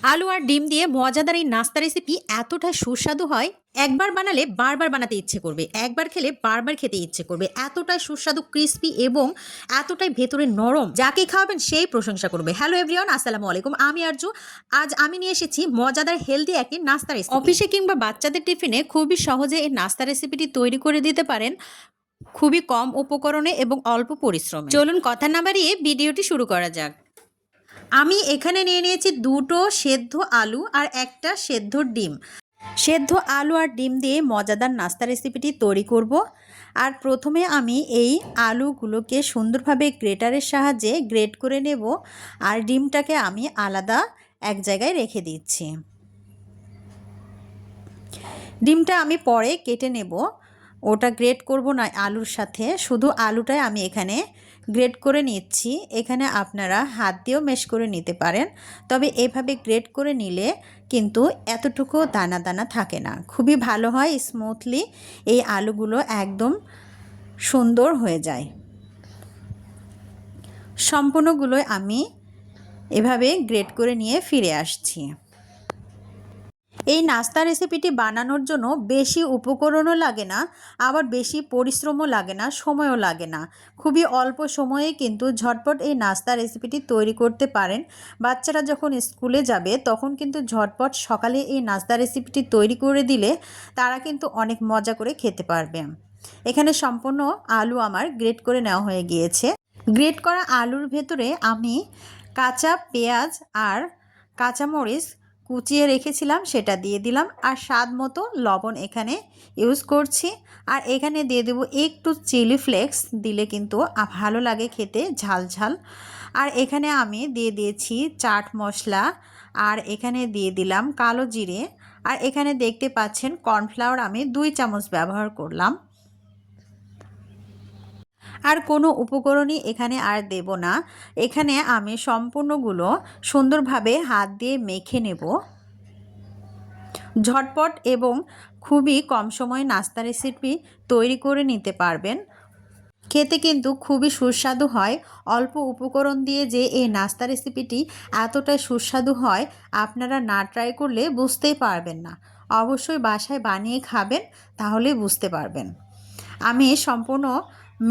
আলু আর ডিম দিয়ে মজাদার এই নাস্তা রেসিপি এতটাই সুস্বাদু হয়, একবার বানালে বারবার বানাতে ইচ্ছে করবে, একবার খেলে বারবার খেতে ইচ্ছে করবে। এতটাই সুস্বাদু, ক্রিস্পি এবং এতটাই ভেতরে নরম, যাকে খাওয়াবেন সেই প্রশংসা করবে। হ্যালো এভরিওয়ান, আসসালামু আলাইকুম। আমি আরজু। আজ আমি নিয়ে এসেছি মজাদার হেলদি একটি নাস্তা রেসিপি। অফিসে কিংবা বাচ্চাদের টিফিনে খুবই সহজে এই নাস্তা রেসিপিটি তৈরি করে দিতে পারেন, খুবই কম উপকরণে এবং অল্প পরিশ্রমে। চলুন কথা না বাড়িয়ে ভিডিওটি শুরু করা যাক। আমি এখানে নিয়ে নিয়েছি দুটো সেদ্ধ আলু আর একটা সেদ্ধ ডিম। সেদ্ধ আলু আর ডিম দিয়ে মজাদার নাস্তা রেসিপিটি তৈরি করব। আর প্রথমে আমি এই আলুগুলোকে সুন্দরভাবে গ্রেটারের সাহায্যে গ্রেট করে নেব, আর ডিমটাকে আমি আলাদা এক জায়গায় রেখে দিচ্ছি। ডিমটা আমি পরে কেটে নেব, ওটা গ্রেট করব না আলুর সাথে, শুধু আলুটাই আমি এখানে গ্রেট করে নিচ্ছি। এখানে আপনারা হাত দিয়েও ম্যাশ করে নিতে পারেন, তবে এভাবে গ্রেট করে নিলে কিন্তু এতটুকু দানা দানা থাকে না, খুবই ভালো হয়। স্মুথলি এই আলুগুলো একদম সুন্দর হয়ে যায়। সম্পূর্ণগুলোই আমি এভাবে গ্রেট করে নিয়ে ফিরে আসছি। এই নাস্তা রেসিপিটি বানানোর জন্য বেশি উপকরণও লাগে না, আবার বেশি পরিশ্রমও লাগে না, সময়ও লাগে না। খুবই অল্প সময়ে কিন্তু ঝটপট এই নাস্তা রেসিপিটি তৈরি করতে পারেন। বাচ্চারা যখন স্কুলে যাবে তখন কিন্তু ঝটপট সকালে এই নাস্তা রেসিপিটি তৈরি করে দিলে তারা কিন্তু অনেক মজা করে খেতে পারবে। এখানে সম্পূর্ণ আলু আমার গ্রেট করে নেওয়া হয়ে গিয়েছে। গ্রেট করা আলুর ভেতরে আমি কাঁচা পেঁয়াজ আর কাঁচামরিচ কুচিয়ে রেখেছিলাম, সেটা দিয়ে দিলাম। আর স্বাদ মতো লবণ এখানে ইউজ করছি। আর এখানে দিয়ে দেবো একটু চিলি ফ্লেক্স, দিলে কিন্তু ভালো লাগে খেতে, ঝাল ঝাল। আর এখানে আমি দিয়ে দিয়েছি চাট মশলা, আর এখানে দিয়ে দিলাম কালো জিরে। আর এখানে দেখতে পাচ্ছেন কর্নফ্লাওয়ার আমি 2 চামচ ব্যবহার করলাম। আর কোনো উপকরণই এখানে আর দেব না। এখানে আমি সম্পূর্ণগুলো সুন্দরভাবে হাত দিয়ে মেখে নেব। ঝটপট এবং খুবই কম সময়ে নাস্তা রেসিপি তৈরি করে নিতে পারবেন। খেতে কিন্তু খুবই সুস্বাদু হয়। অল্প উপকরণ দিয়ে যে এই নাস্তা রেসিপিটি এতটাই সুস্বাদু হয়, আপনারা না ট্রাই করলে বুঝতেই পারবেন না। অবশ্যই বাসায় বানিয়ে খাবেন, তাহলে বুঝতে পারবেন। আমি সম্পূর্ণ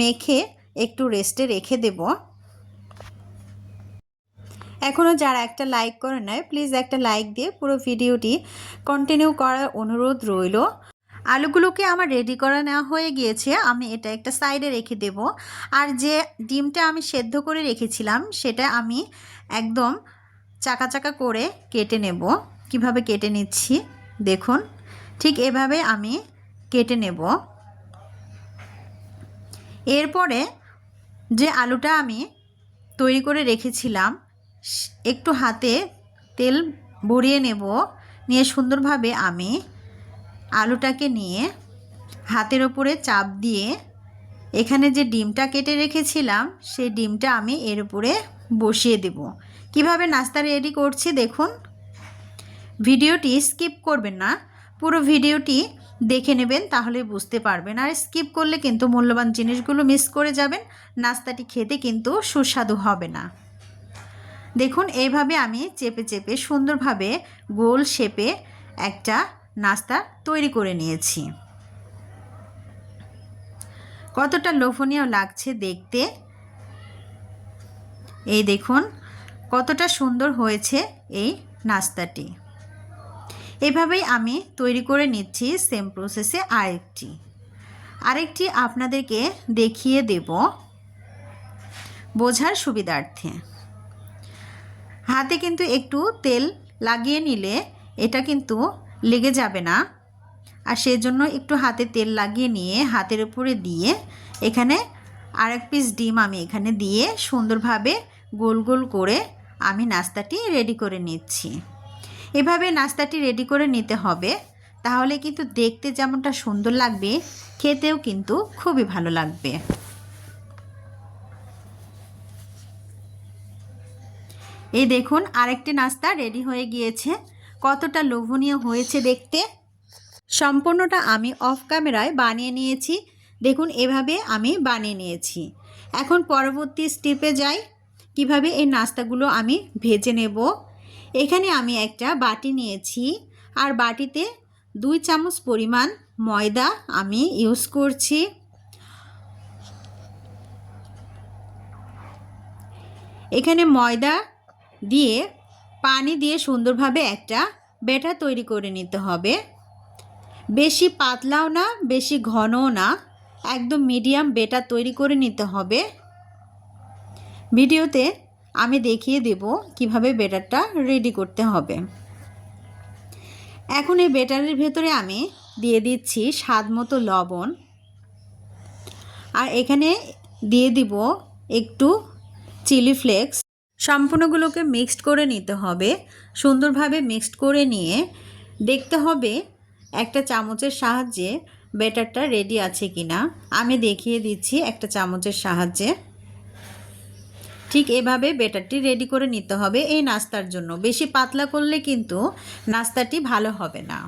মেখে একটু রেস্টে রেখে দেব। এখনও যারা একটা লাইক করে নেয়, প্লিজ একটা লাইক দিয়ে পুরো ভিডিওটি কন্টিনিউ করার অনুরোধ রইল। আলুগুলোকে আমার রেডি করে নেওয়া হয়ে গিয়েছে, আমি এটা একটা সাইডে রেখে দেব। আর যে ডিমটা আমি সেদ্ধ করে রেখেছিলাম সেটা আমি একদম চাকা চাকা করে কেটে নেব। কিভাবে কেটে নিচ্ছি দেখুন, ঠিক এভাবে আমি কেটে নেব। এরপরে যে আলুটা আমি তৈরি করে রেখেছিলাম, একটু হাতে তেল ভরিয়ে নেব। নিয়ে সুন্দরভাবে আমি আলুটাকে নিয়ে হাতের ওপরে চাপ দিয়ে এখানে যে ডিমটা কেটে রেখেছিলাম সেই ডিমটা আমি এর উপরে বসিয়ে দেব। কিভাবে নাস্তা রেডি করছি দেখুন। ভিডিওটি স্কিপ করবেন না, পুরো ভিডিওটি দেখে নেবেন, তাহলে বুঝতে পারবেন। আর স্কিপ করলে কিন্তু মূল্যবান জিনিসগুলো মিস করে যাবেন, নাস্তাটি খেতে কিন্তু সুস্বাদু হবে না। দেখুন এইভাবে আমি চেপে চেপে সুন্দরভাবে গোল শেপে একটা নাস্তা তৈরি করে নিয়েছি। কতটা লোভনীয় লাগছে দেখতে, এই দেখুন কতটা সুন্দর হয়েছে এই নাস্তাটি। এভাবেই আমি তৈরি করে নিচ্ছি সেম প্রসেসে আরেকটি আপনাদেরকে দেখিয়ে দেব বোঝার সুবিধার্থে। হাতে কিন্তু একটু তেল লাগিয়ে নিলে এটা কিন্তু লেগে যাবে না, আর সেজন্য একটু হাতে তেল লাগিয়ে নিয়ে হাতের উপরে দিয়ে এখানে আরেক পিস ডিম আমি এখানে দিয়ে সুন্দরভাবে গোল গোল করে আমি নাস্তাটি রেডি করে নিচ্ছি। এভাবে নাস্তাটি রেডি করে নিতে হবে, তাহলে কিন্তু দেখতে যেমনটা সুন্দর লাগবে, খেতেও কিন্তু খুবই ভালো লাগবে। এই দেখুন আরেকটি নাস্তা রেডি হয়ে গিয়েছে, কতটা লোভনীয় হয়েছে দেখতে। সম্পূর্ণটা আমি অফ ক্যামেরায় বানিয়ে নিয়েছি। দেখুন এভাবে আমি বানিয়ে নিয়েছি। এখন পরবর্তী স্টেপে যাই, কিভাবে এই নাস্তাগুলো আমি ভেজে নেব। এখানে আমি একটা বাটি নিয়েছি আর বাটিতে 2 চামচ পরিমাণ ময়দা আমি ইউজ করছি। এখানে ময়দা দিয়ে পানি দিয়ে সুন্দরভাবে একটা ব্যাটার তৈরি করে নিতে হবে। বেশি পাতলাও না বেশি ঘনও না, একদম মিডিয়াম ব্যাটার তৈরি করে নিতে হবে। ভিডিওতে আমি দেখিয়ে দেব কিভাবে ব্যাটারটা রেডি করতে হবে। এখন এই ব্যাটারের ভেতরে আমি দিয়ে দিচ্ছি স্বাদমতো লবণ, আর এখানে দিয়ে দিব একটু চিলি ফ্লেক্স। সম্পূর্ণগুলোকে মিক্সড করে নিতে হবে। সুন্দরভাবে মিক্সড করে নিয়ে দেখতে হবে একটা চামচের সাহায্যে ব্যাটারটা রেডি আছে কিনা। আমি দেখিয়ে দিচ্ছি একটা চামচের সাহায্যে। ঠিক এভাবে ব্যাটারটি রেডি করে নিতে হবে এই নাস্তার জন্য। বেশি পাতলা করলে কিন্তু নাস্তাটি ভালো হবে না।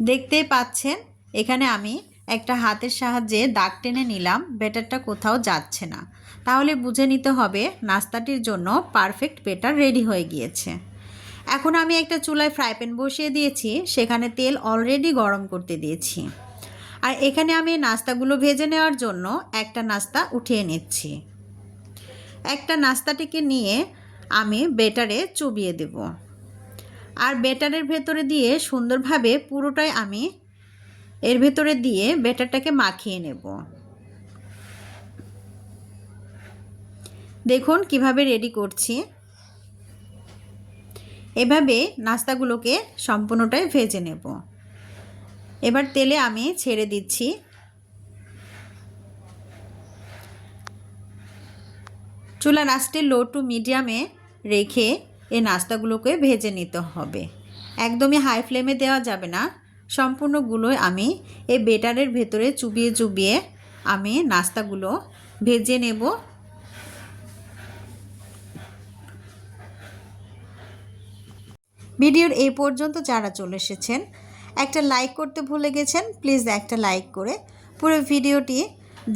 দেখতেই পাচ্ছেন এখানে আমি একটা হাতের সাহায্যে দাগ টেনে নিলাম, ব্যাটারটা কোথাও যাচ্ছে না। তাহলে বুঝে নিতে হবে নাস্তাটির জন্য পারফেক্ট ব্যাটার রেডি হয়ে গিয়েছে। এখন আমি একটা চুলায় ফ্রাই প্যান বসিয়ে দিয়েছি, সেখানে তেল অলরেডি গরম করতে দিয়েছি। আর এখানে আমি নাস্তাগুলো ভেজে নেওয়ার জন্য একটা নাস্তা উঠিয়ে নিচ্ছি। একটা নাস্তাটিকে নিয়ে আমি ব্যাটারে চুবিয়ে দেব, আর ব্যাটারের ভেতরে দিয়ে সুন্দরভাবে পুরোটাই আমি এর ভেতরে দিয়ে ব্যাটারটাকে মাখিয়ে নেব। দেখুন কিভাবে রেডি করছি। এভাবে নাস্তাগুলোকে সম্পূর্ণটাই ভেজে নেব। এবার তেলে আমি ছেড়ে দিচ্ছি। চুলার আঁচটি লো টু মিডিয়ামে রেখে এই নাস্তাগুলোকে ভেজে নিতে হবে। একদমই হাই ফ্লেমে দেওয়া যাবে না। সম্পূর্ণগুলোই আমি এই ব্যাটারের ভেতরে চুবিয়ে চুবিয়ে আমি নাস্তাগুলো ভেজে নেব। ভিডিওর এই পর্যন্ত যারা চলে এসেছেন একটা লাইক করতে ভুলে গেছেন, প্লিজ একটা লাইক করে পুরো ভিডিওটি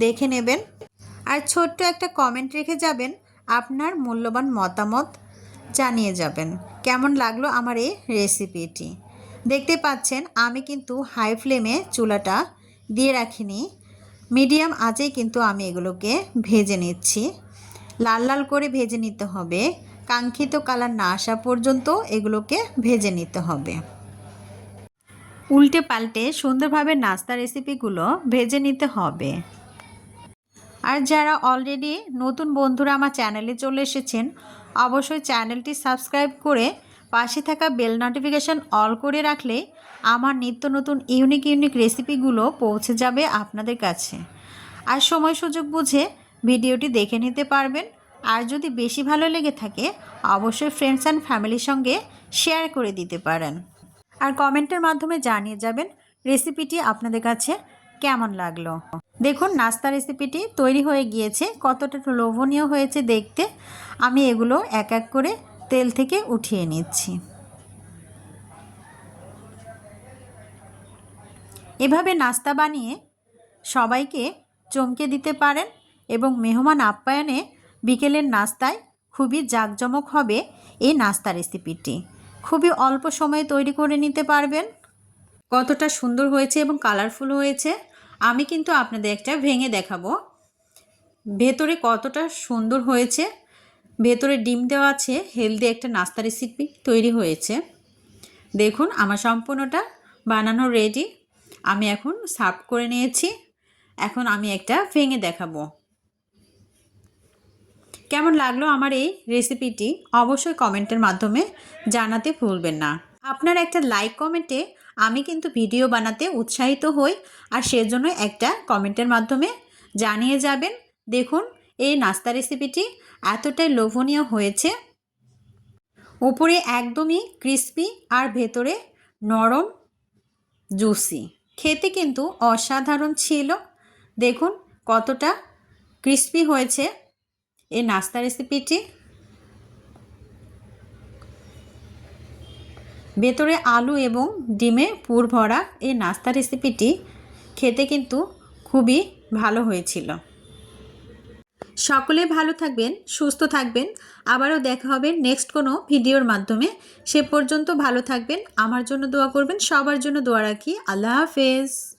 দেখে নেবেন। আর ছোট্ট একটা কমেন্ট রেখে যাবেন, আপনার মূল্যবান মতামত জানিয়ে যাবেন কেমন লাগলো আমার এই রেসিপিটি। দেখতে পাচ্ছেন আমি কিন্তু হাই ফ্লেমে চুলাটা দিয়ে রাখিনি, মিডিয়াম আঁচেই কিন্তু আমি এগুলোকে ভেজে নিচ্ছি। লাল লাল করে ভেজে নিতে হবে, কাঙ্ক্ষিত কালার না আসা পর্যন্ত এগুলোকে ভেজে নিতে হবে। উল্টে পাল্টে সুন্দরভাবে নাস্তা রেসিপিগুলো ভেজে নিতে হবে। আর যারা অলরেডি নতুন বন্ধুরা আমার চ্যানেলে চলে এসেছেন অবশ্যই চ্যানেলটি সাবস্ক্রাইব করে পাশে থাকা বেল নোটিফিকেশান অল করে রাখলে আমার নিত্য নতুন ইউনিক রেসিপিগুলো পৌঁছে যাবে আপনাদের কাছে। আর সময় সুযোগ বুঝে ভিডিওটি দেখে নিতে পারবেন। আর যদি বেশি ভালো লেগে থাকে অবশ্যই ফ্রেন্ডস অ্যান্ড ফ্যামিলির সঙ্গে শেয়ার করে দিতে পারেন। আর কমেন্টের মাধ্যমে জানিয়ে যাবেন রেসিপিটি আপনাদের কাছে কেমন লাগলো। দেখুন নাস্তা রেসিপিটি তৈরি হয়ে গিয়েছে, কতটা লোভনীয় হয়েছে দেখতে। আমি এগুলো এক এক করে তেল থেকে উঠিয়ে নিচ্ছি। এভাবে নাস্তা বানিয়ে সবাইকে চমকে দিতে পারেন এবং মেহমান আপ্যায়নে বিকেলের নাস্তায় খুবই জাঁকজমক হবে এই নাস্তা রেসিপিটি। খুবই অল্প সময়ে তৈরি করে নিতে পারবেন। কতটা সুন্দর হয়েছে এবং কালারফুল হয়েছে আমি কিন্তু আপনাদের একটা ভেঙে দেখাবো ভেতরে কতটা সুন্দর হয়েছে। ভেতরে ডিম দেওয়া আছে, হেলদি একটা নাস্তা রেসিপি তৈরি হয়েছে। দেখুন আমার সম্পূর্ণটা বানানো রেডি। আমি এখন সার্ভ করে নিয়েছি। এখন আমি একটা ভেঙে দেখাবো। কেমন লাগলো আমার এই রেসিপিটি অবশ্যই কমেন্টের মাধ্যমে জানাতে ভুলবেন না। আপনার একটা লাইক কমেন্টে আমি কিন্তু ভিডিও বানাতে উৎসাহিত হই, আর সেজন্য একটা কমেন্টের মাধ্যমে জানিয়ে যাবেন। দেখুন এই নাস্তা রেসিপিটি এতটাই লোভনীয় হয়েছে, উপরে একদমই ক্রিস্পি আর ভেতরে নরম জুসি, খেতে কিন্তু অসাধারণ ছিল। দেখুন কতটা ক্রিস্পি হয়েছে এই নাস্তা রেসিপিটি। ভেতরে আলু এবং ডিমে পুর ভরা এই নাস্তা রেসিপিটি খেতে কিন্তু খুবই ভালো হয়েছিল। সকলে ভালো থাকবেন, সুস্থ থাকবেন। আবারও দেখা হবে নেক্সট কোনো ভিডিওর মাধ্যমে। সে পর্যন্ত ভালো থাকবেন, আমার জন্য দোয়া করবেন, সবার জন্য দোয়া রাখি। আল্লাহ হাফেজ।